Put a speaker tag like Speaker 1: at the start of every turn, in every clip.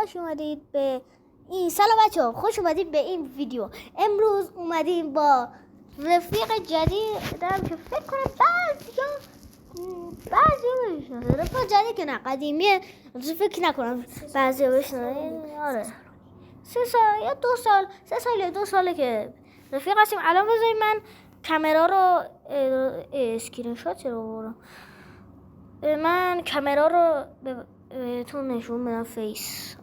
Speaker 1: خوش اومدید به این بچه‌ها، خوش اومدید به این ویدیو. امروز اومدیم با رفیق جدیدم که فکر کنم بعضی بشناسه. رفیق جدید که نه قدیمیه، فکر نکنم بعضی بشناسه. آره 3 سال یا 2 سال 3 سال یا 2 ساله که رفیق هستیم. الان بذارید من کامرا رو اسکرین شات رو ببرم. من کامرا رو بهتون نشون بدم فیس.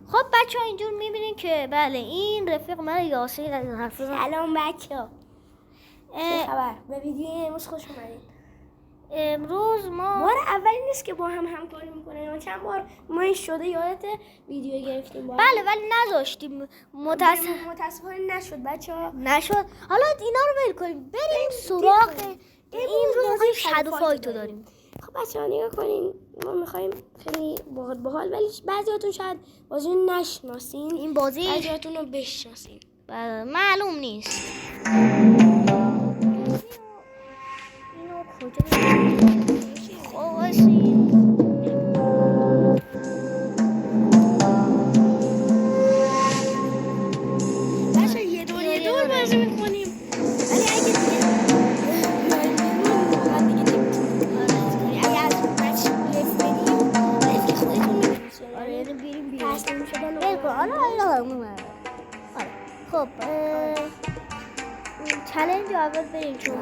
Speaker 1: خب بچه ها اینجور میبینین که بله این رفیق من یاسین از حرف.
Speaker 2: سلام بچه ها، چه خبر؟ به ویدیو امروز خوش اومدید.
Speaker 1: امروز ما
Speaker 2: بار اولی نیست که با هم همکاری میکنیم. چند بار ما این شده یادت ویدیو گرفتیم با هم.
Speaker 1: بله ولی نذاشتیم،
Speaker 2: متاسفانه نشد بچه ها،
Speaker 1: نشد. حالا اینا رو ول کنیم بریم سراغ امروز شادو فایتو داریم.
Speaker 2: خب بچه ها نگاه کنین، ما میخوایم خیلی باحال ولی بعضیاتون شاید بازی رو نشناسین،
Speaker 1: این بازی
Speaker 2: بعضیاتون رو بشناسین.
Speaker 1: معلوم نیست. اینو کجا
Speaker 2: بچه یه دور بازی میکنیم ولی اگه
Speaker 1: خب چالش اول بریم چون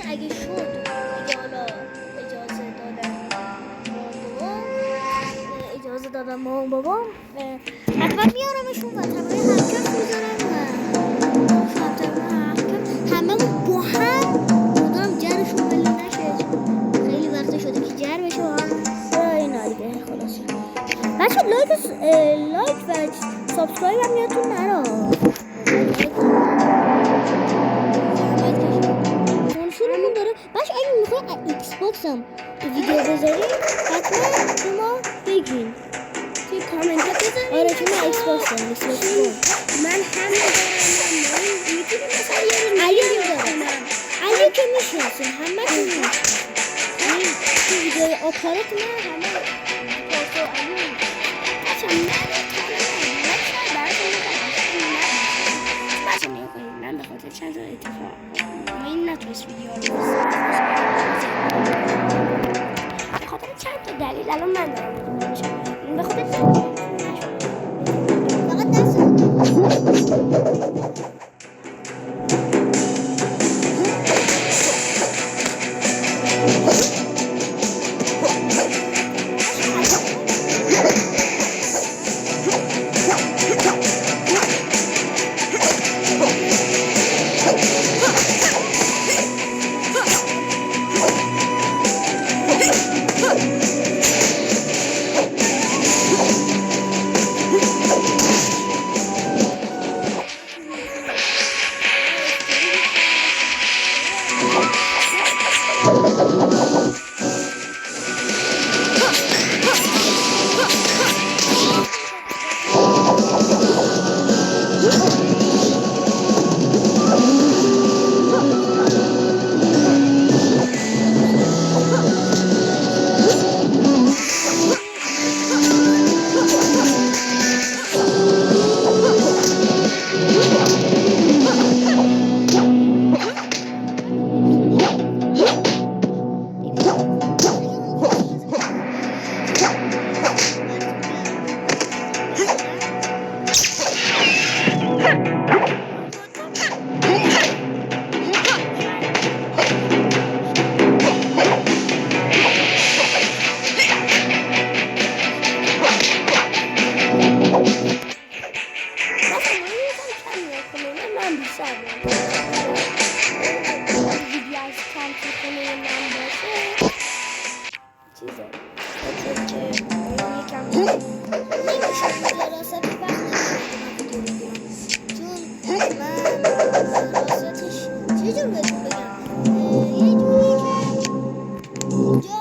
Speaker 1: اگه شد حالا اجازه دادم مامان بابام حتما میارمشون و تمام حرکت میذارم و همه با هم بودم جرشون بلی نشه. خیلی وقت شده که جر بشه و هم اینا دیگه. خلاص بچه لایک و سابسکرایب هم یادتون نرا. باشه اگه میخوای ایکس باکس هم ویدیو بذاریم حتما شما بگین
Speaker 2: توی کامنت بذارین.
Speaker 1: آره چون من ایکس باکس دارم.
Speaker 2: من هم ندارم، میتونیم مثلا
Speaker 1: علی که میشناسیم همه که میشناسیم توی ویدیوی آکارت من همه پاسو علی
Speaker 2: من به خاطر چند تا اتفاق این نتونست ویدیو رو به خاطر چند تا دلیل الان من دارم به خاطر
Speaker 1: فقط دست
Speaker 2: ویدیو از کانتی خونه من باشه چیزه یکم
Speaker 1: نمیشه دراستش وقت نمیشه چون من دراستش چجور بهتون بگم یه جوری که اینجا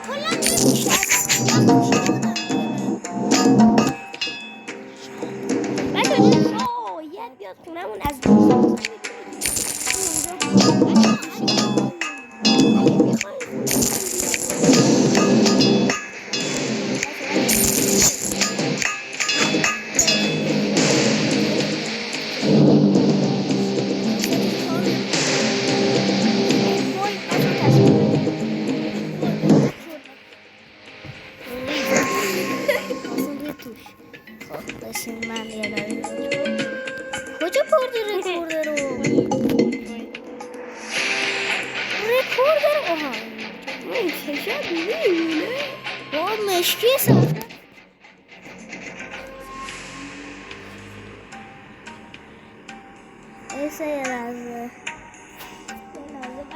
Speaker 1: کلا نمیشه
Speaker 2: شاید بیاد خونمون از دوست
Speaker 1: من یادم کجا بردی رکورده رو آها
Speaker 2: این چشم میبینه
Speaker 1: با مشکی ساخته ایسا یه لحظه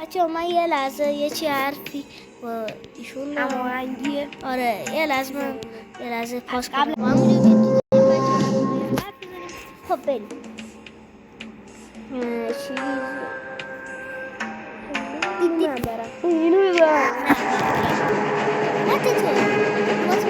Speaker 1: بچه من یه لحظه یه چی حرفی با ایشون
Speaker 2: هماهنگیه
Speaker 1: آره یه لحظه پاس
Speaker 2: قبل-
Speaker 1: کنم همونجا خب بریم چیز
Speaker 2: من برم اینو ببرم
Speaker 1: مات تو مات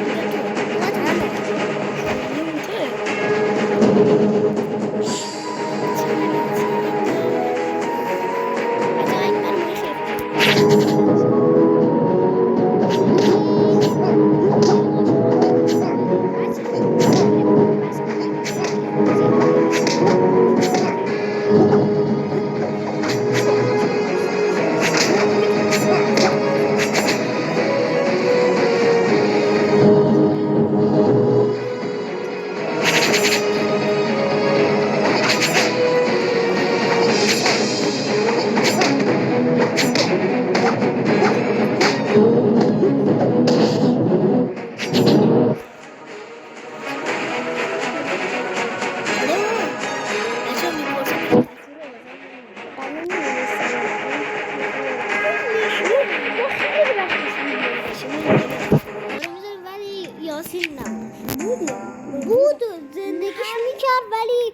Speaker 1: بود زندگیش میکرد ولی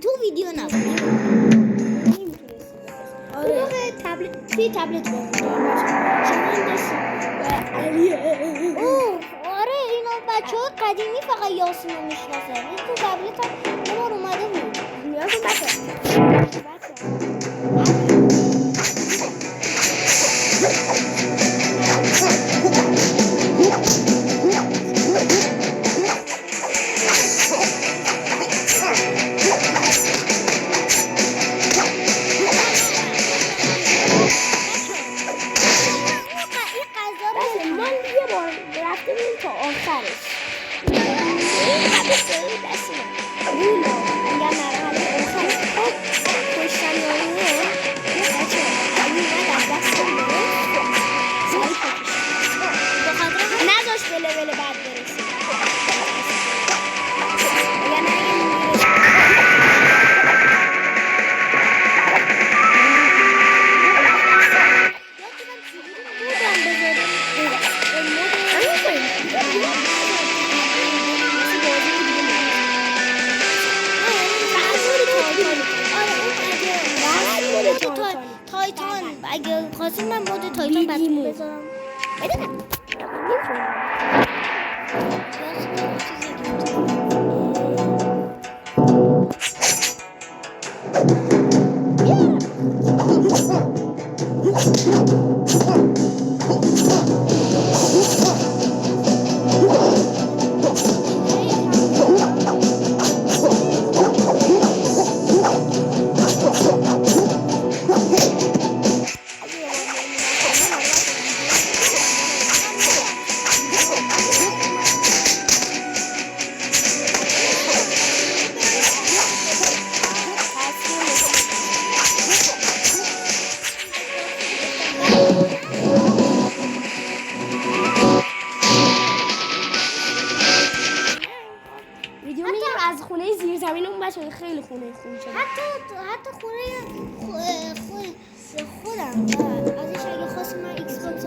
Speaker 1: تو ویدیو نبود
Speaker 2: آره تبلت بود
Speaker 1: آره اینا بچه های قدیمی فقط یاسین رو میشناسه این تو تبلت هم یه بار اومده بود
Speaker 2: نیاز بچه من یه بار رفته بودیم تا آخرش میگم مرحله آخرش خب پشتن یارونه یه بچه اومد از دست نذاشت به لول بعد برسیم یعنی
Speaker 1: تایتان اگه خواستیم من مود تایتان براتون بذارم ببینم
Speaker 2: ویدیو میگیریم از خونه زیرزمین اون بچه خیلی خونه شده.
Speaker 1: حتی خونه خودم ازش اگه خواست من ایکس باکس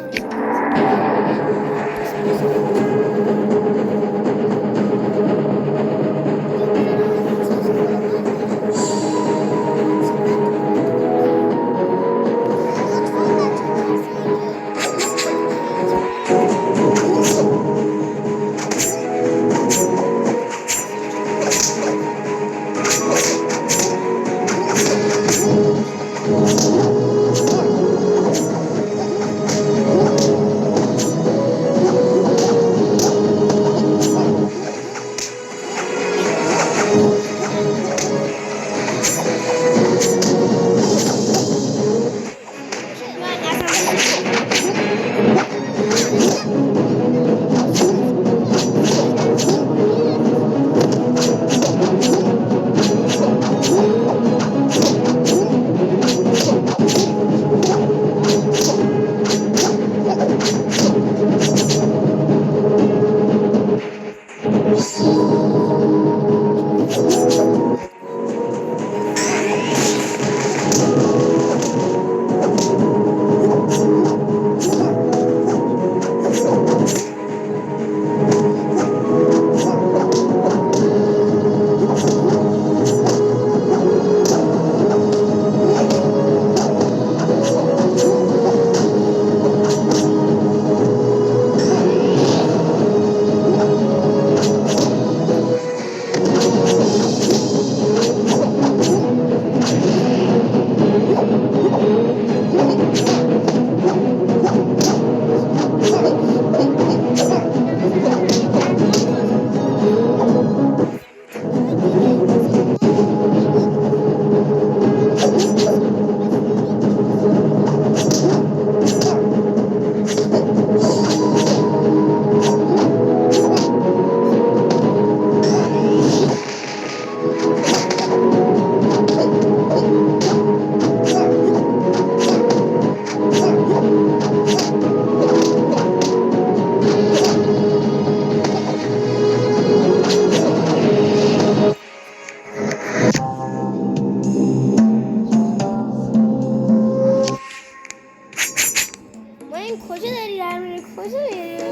Speaker 2: کجا داری در میری؟ کجا داری؟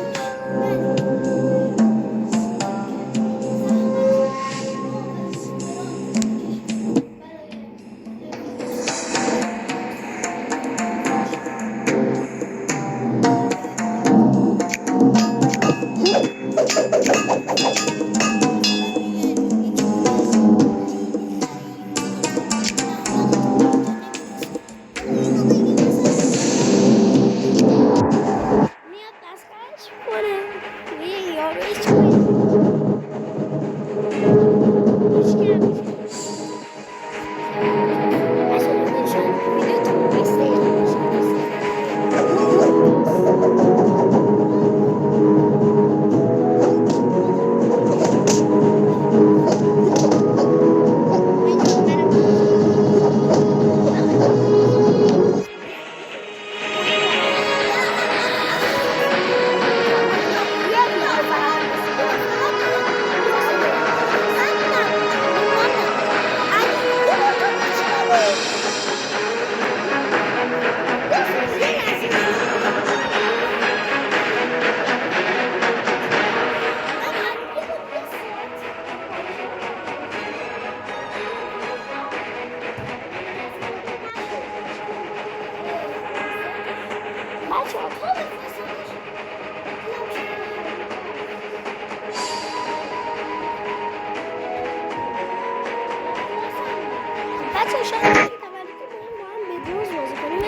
Speaker 2: بچه شاید تولد با هم بدروز بازی کنیم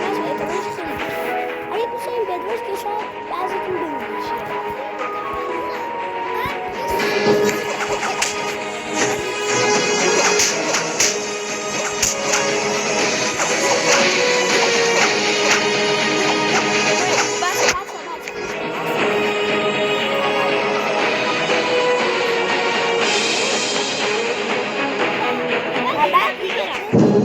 Speaker 2: بچه اعتبارش خیلی اگه دوست داریم بدروز که شاید بعضیتون ببینید بعد دیگه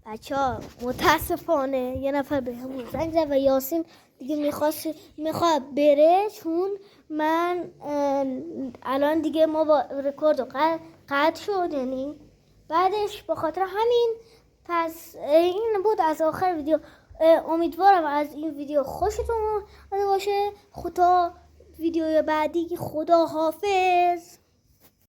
Speaker 1: بچه ها متاسفانه یه نفر به همون زنگ زد و یاسین دیگه میخواد بره، چون من الان دیگه ما با رکورد قطع شد، یعنی بعدش به خاطر همین. پس این بود از آخر ویدیو. امیدوارم از این ویدیو خوشتون اومده باشه. خدا ویدیو بعدی، خدا حافظ.